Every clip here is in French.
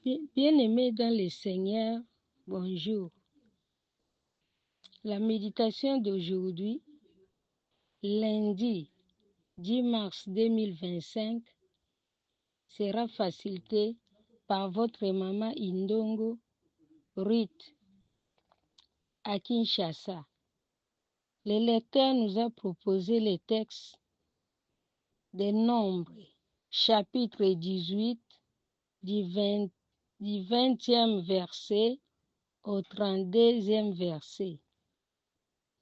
Bien-aimés dans le Seigneur, bonjour. La méditation d'aujourd'hui, lundi 10 mars 2025, sera facilitée par votre maman Indongo Ruth à Kinshasa. Le lecteur nous a proposé le texte des Nombres, chapitre 18, du 20e verset au 32e verset.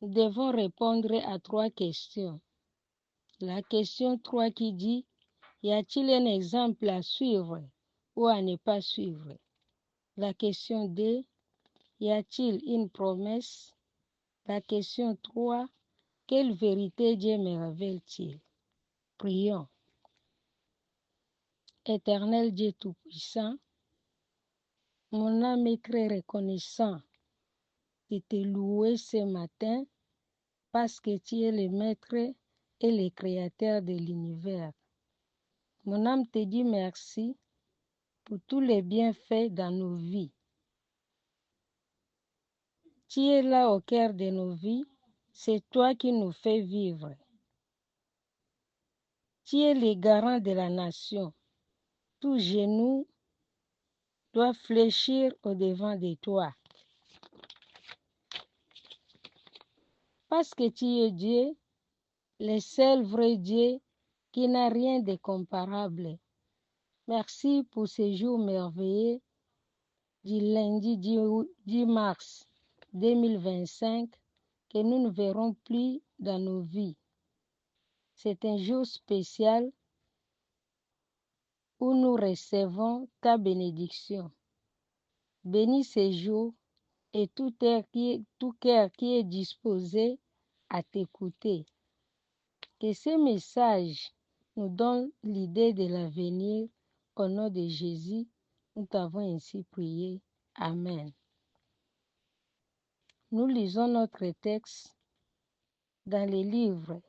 Nous devons répondre à 3 questions. La question 3 qui dit, y a-t-il un exemple à suivre ou à ne pas suivre? La question 2, y a-t-il une promesse? La question 3, quelle vérité Dieu me révèle-t-il? Prions. Éternel Dieu Tout-Puissant, mon âme est très reconnaissant de te louer ce matin parce que tu es le maître et le créateur de l'univers. Mon âme te dit merci pour tous les bienfaits dans nos vies. Tu es là au cœur de nos vies, c'est toi qui nous fais vivre. Tu es le garant de la nation. Tout genou doit fléchir au-devant de toi. Parce que tu es Dieu, le seul vrai Dieu qui n'a rien de comparable. Merci pour ce jour merveilleux du lundi 10 mars 2025 que nous ne verrons plus dans nos vies. C'est un jour spécial où nous recevons ta bénédiction. Bénis ce jour et tout cœur qui est disposé à t'écouter. Que ce message nous donne l'idée de l'avenir. Au nom de Jésus, nous t'avons ainsi prié. Amen. Nous lisons notre texte dans le livre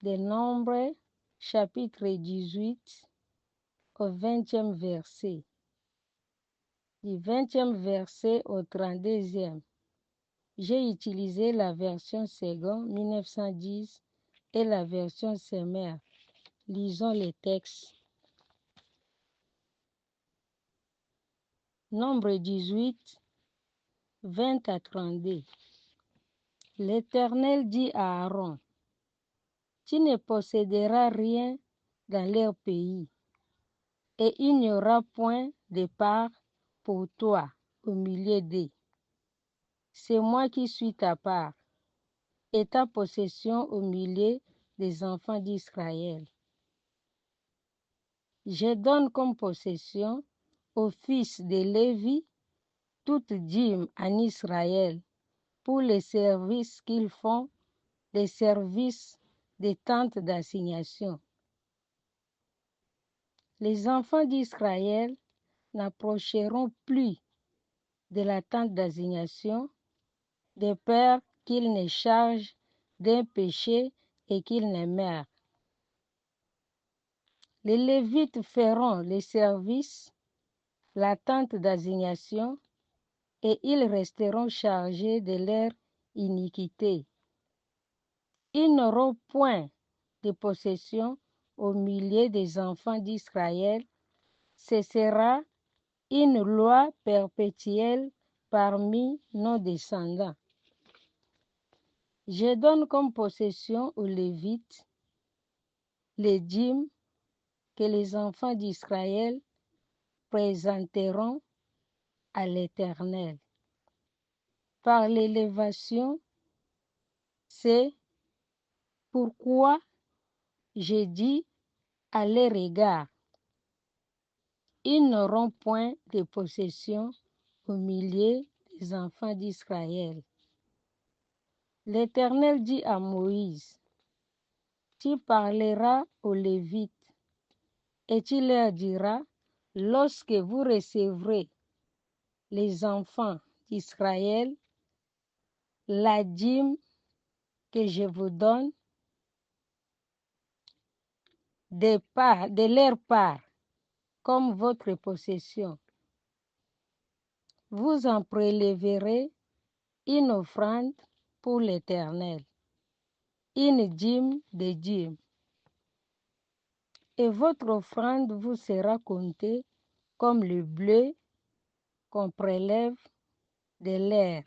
des Nombres, chapitre 18, au 20e verset. Du 20e verset au 32e. J'ai utilisé la version Second 1910 et la version Semeur. Lisons les textes. Nombre 18, 20 à 32. L'Éternel dit à Aaron, tu ne posséderas rien dans leur pays, et il n'y aura point de part pour toi au milieu d'eux. C'est moi qui suis ta part, et ta possession au milieu des enfants d'Israël. Je donne comme possession aux fils de Lévi toute dîme en Israël pour les services qu'ils font, les services des tentes d'assignation. Les enfants d'Israël n'approcheront plus de la tente d'assignation, de peur qu'ils ne chargent d'un péché et qu'ils ne meurent. Les Lévites feront les services, la tente d'assignation, et ils resteront chargés de leur iniquité. Ils n'auront point de possession au milieu des enfants d'Israël. Ce sera une loi perpétuelle parmi nos descendants. Je donne comme possession aux Lévites les dîmes que les enfants d'Israël présenteront à l'Éternel. Par l'élévation, c'est pourquoi j'ai dit à leur égard, ils n'auront point de possession au milieu des enfants d'Israël. L'Éternel dit à Moïse, tu parleras aux Lévites et tu leur diras, lorsque vous recevrez les enfants d'Israël, la dîme que je vous donne de leur part, comme votre possession. Vous en prélèverez une offrande pour l'Éternel, une dîme de dîmes. Et votre offrande vous sera comptée comme le bleu qu'on prélève de l'air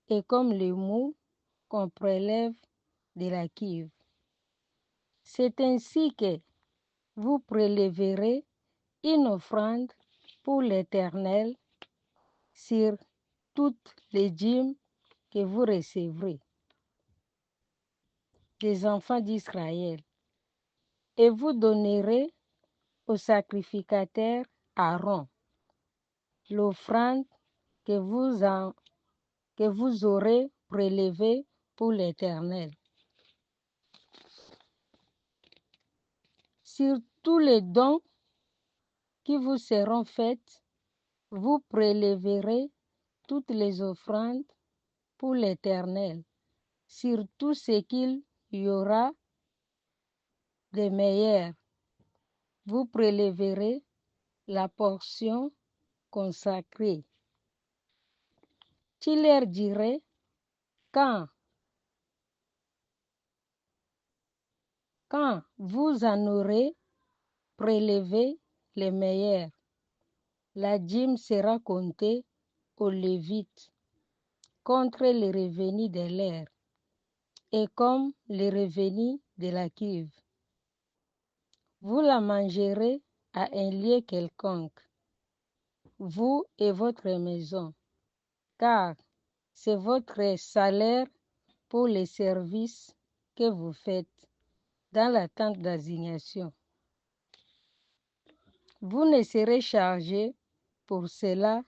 et comme le mou qu'on prélève de la cuve. C'est ainsi que vous prélèverez une offrande pour l'Éternel sur toutes les dîmes que vous recevrez des enfants d'Israël. Et vous donnerez au sacrificateur Aaron l'offrande que vous aurez prélevée pour l'Éternel. Sur tous les dons qui vous seront faits, vous prélèverez toutes les offrandes pour l'Éternel, sur tout ce qu'il y aura de meilleur. Vous prélèverez la portion consacrée. Tu leur dirais, quand vous en aurez prélevé les meilleurs, la dîme sera comptée aux Lévites contre les revenus de l'air et comme les revenus de la cuve. Vous la mangerez à un lieu quelconque, vous et votre maison, car c'est votre salaire pour les services que vous faites dans la tente d'assignation. Vous ne serez chargé pour cela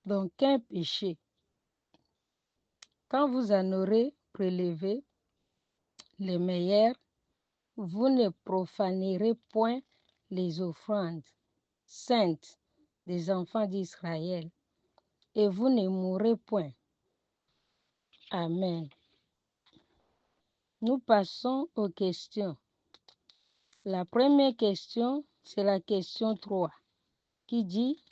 d'aucun péché. Quand vous en aurez prélevé les meilleurs, vous ne profanerez point les offrandes saintes des enfants d'Israël, et vous ne mourrez point. Amen. Nous passons aux questions. La première question, c'est la question 3, qui dit,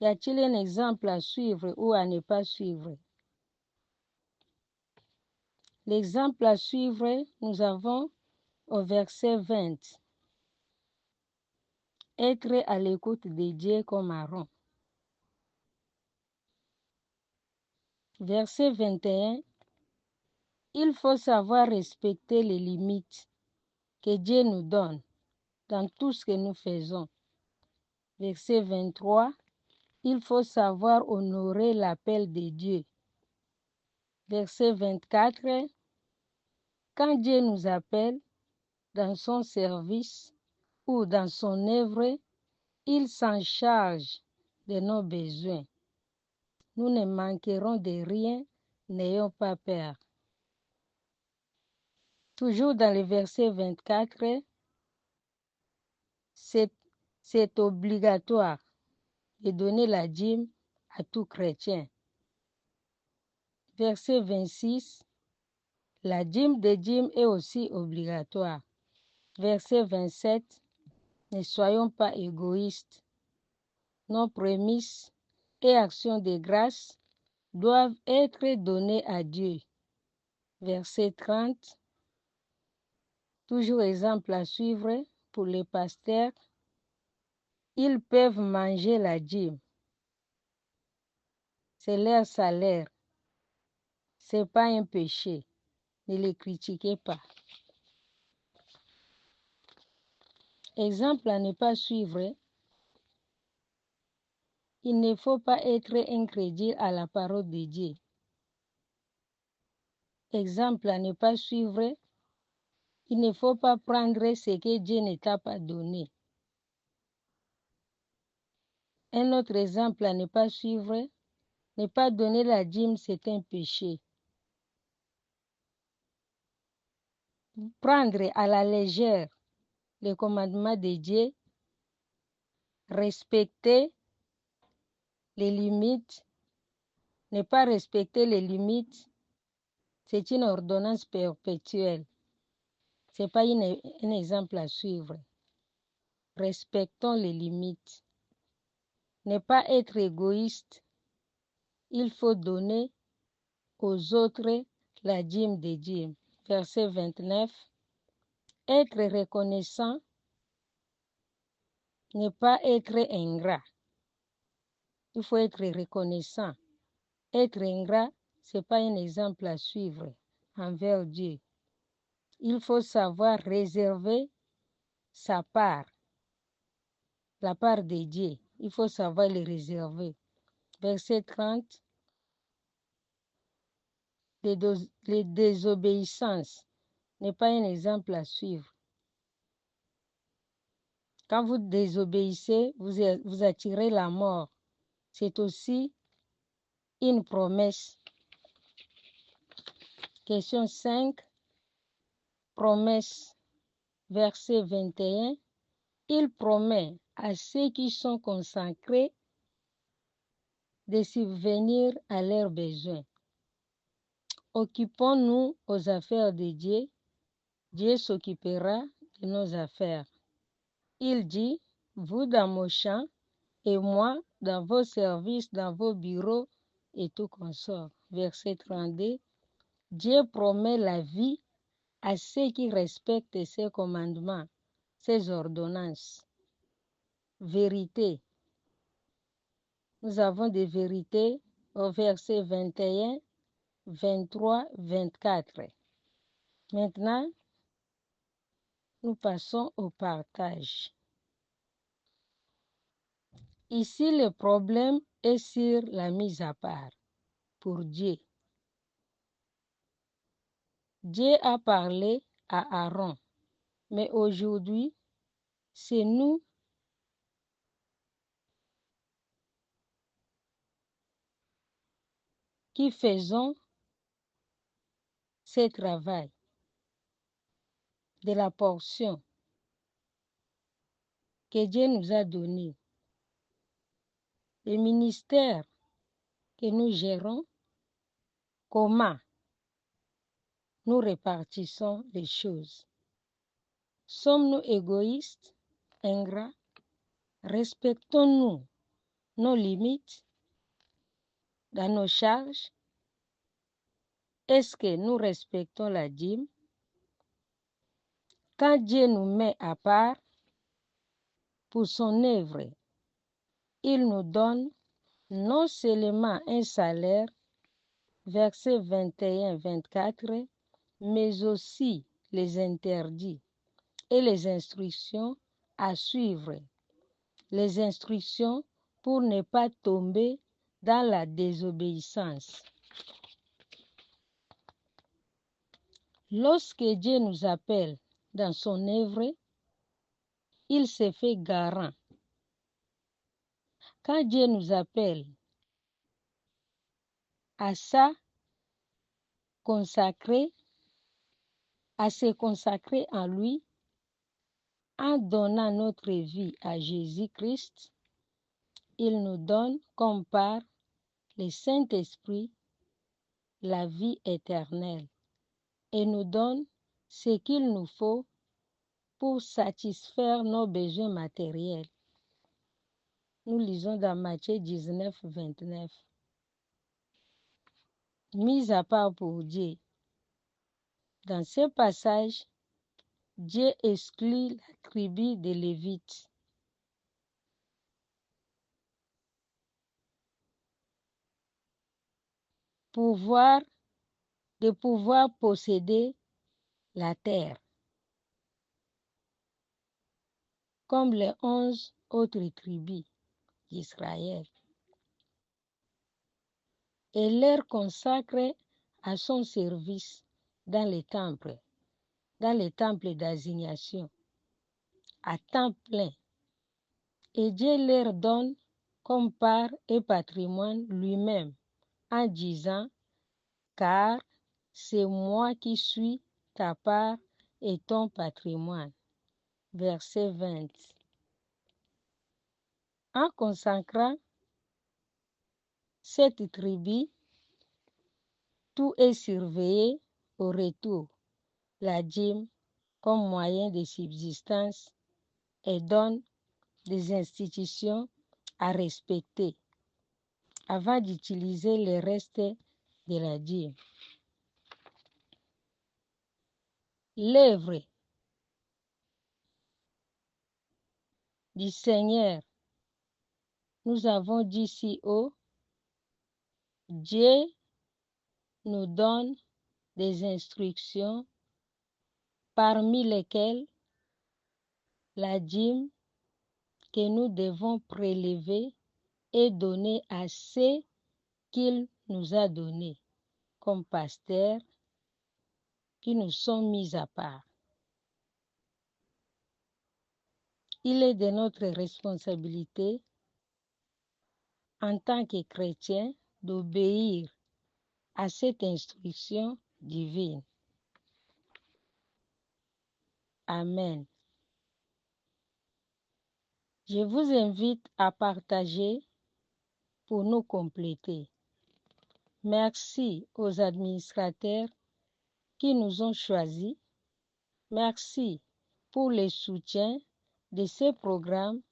y a-t-il un exemple à suivre ou à ne pas suivre? L'exemple à suivre, nous avons au verset 20. Être à l'écoute de Dieu comme Aaron. Verset 21. Il faut savoir respecter les limites que Dieu nous donne dans tout ce que nous faisons. Verset 23. Il faut savoir honorer l'appel de Dieu. Verset 24. Quand Dieu nous appelle dans son service ou dans son œuvre, il s'en charge de nos besoins. Nous ne manquerons de rien, n'ayons pas peur. Toujours dans le verset 24, c'est obligatoire de donner la dîme à tout chrétien. Verset 26, la dîme des dîmes est aussi obligatoire. Verset 27, ne soyons pas égoïstes. Nos prémices et actions de grâce doivent être données à Dieu. Verset 30, toujours exemple à suivre pour les pasteurs, ils peuvent manger la dîme. C'est leur salaire. Ce n'est pas un péché. Ne les critiquez pas. Exemple à ne pas suivre, il ne faut pas être incrédule à la parole de Dieu. Exemple à ne pas suivre, il ne faut pas prendre ce que Dieu ne t'a pas donné. Un autre exemple à ne pas suivre, ne pas donner la dîme, c'est un péché. Prendre à la légère les commandements de Dieu, respecter les limites, ne pas respecter les limites, c'est une ordonnance perpétuelle. Ce n'est pas un exemple à suivre. respectons les limites. Ne pas être égoïste, il faut donner aux autres la dîme des dîmes. Verset 29. Être reconnaissant, ne pas être ingrat. Il faut être reconnaissant. Être ingrat, ce n'est pas un exemple à suivre envers Dieu. Il faut savoir réserver sa part, la part de Dieu. Il faut savoir le réserver. Verset 30. Les désobéissances n'est pas un exemple à suivre. Quand vous désobéissez, vous attirez la mort. C'est aussi une promesse. Question 5. Promesse. Verset 21. Il promet à ceux qui sont consacrés de subvenir à leurs besoins. Occupons-nous aux affaires de Dieu. Dieu s'occupera de nos affaires. Il dit, vous dans mon champ et moi dans vos services, dans vos bureaux et tout consort. Verset 32. Dieu promet la vie à ceux qui respectent ses commandements, ses ordonnances. Vérité. Nous avons des vérités au verset 21, 23, 24. Maintenant, nous passons au partage. Ici, le problème est sur la mise à part pour Dieu. Dieu a parlé à Aaron, mais aujourd'hui, c'est nous qui faisons ce travail de la portion que Dieu nous a donnée. Le ministère que nous gérons, comment nous répartissons les choses. Sommes-nous égoïstes, ingrats? Respectons-nous nos limites dans nos charges? Est-ce que nous respectons la dîme? Quand Dieu nous met à part pour son œuvre, il nous donne non seulement un salaire, versets 21-24, mais aussi les interdits et les instructions à suivre. Les instructions pour ne pas tomber dans la désobéissance. Lorsque Dieu nous appelle dans son œuvre, il se fait garant. Quand Dieu nous appelle à se consacrer en lui, en donnant notre vie à Jésus-Christ, il nous donne comme part le Saint-Esprit la vie éternelle et nous donne ce qu'il nous faut pour satisfaire nos besoins matériels. Nous lisons dans Matthieu 19, 29. Mise à part pour Dieu. Dans ce passage, Dieu exclut la tribu des Lévites. De pouvoir posséder la terre, comme les 11 autres tribus d'Israël, et leur consacre à son service dans les temples d'assignation, à temps plein. Et Dieu leur donne comme part et patrimoine lui-même, en disant, car c'est moi qui suis ta part et ton patrimoine. Verset 20. En consacrant cette tribu, tout est surveillé au retour, la dîme comme moyen de subsistance et donne des institutions à respecter avant d'utiliser le reste de la dîme. L'œuvre du Seigneur, nous avons dit si haut, Dieu nous donne des instructions parmi lesquelles la dîme que nous devons prélever et donner à ceux qu'il nous a donnés comme pasteurs qui nous sont mis à part. Il est de notre responsabilité en tant que chrétiens d'obéir à cette instruction divine. Amen. Je vous invite à partager pour nous compléter. Merci aux administrateurs qui nous ont choisis. Merci pour le soutien de ces programmes.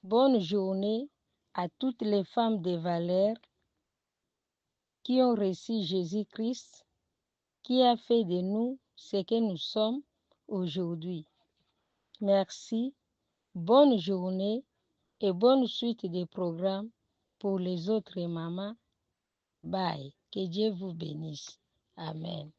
Bonne journée à toutes les femmes de valeur qui ont reçu Jésus-Christ, qui a fait de nous ce que nous sommes aujourd'hui. Merci, bonne journée et bonne suite des programmes pour les autres mamans. Bye. Que Dieu vous bénisse. Amen.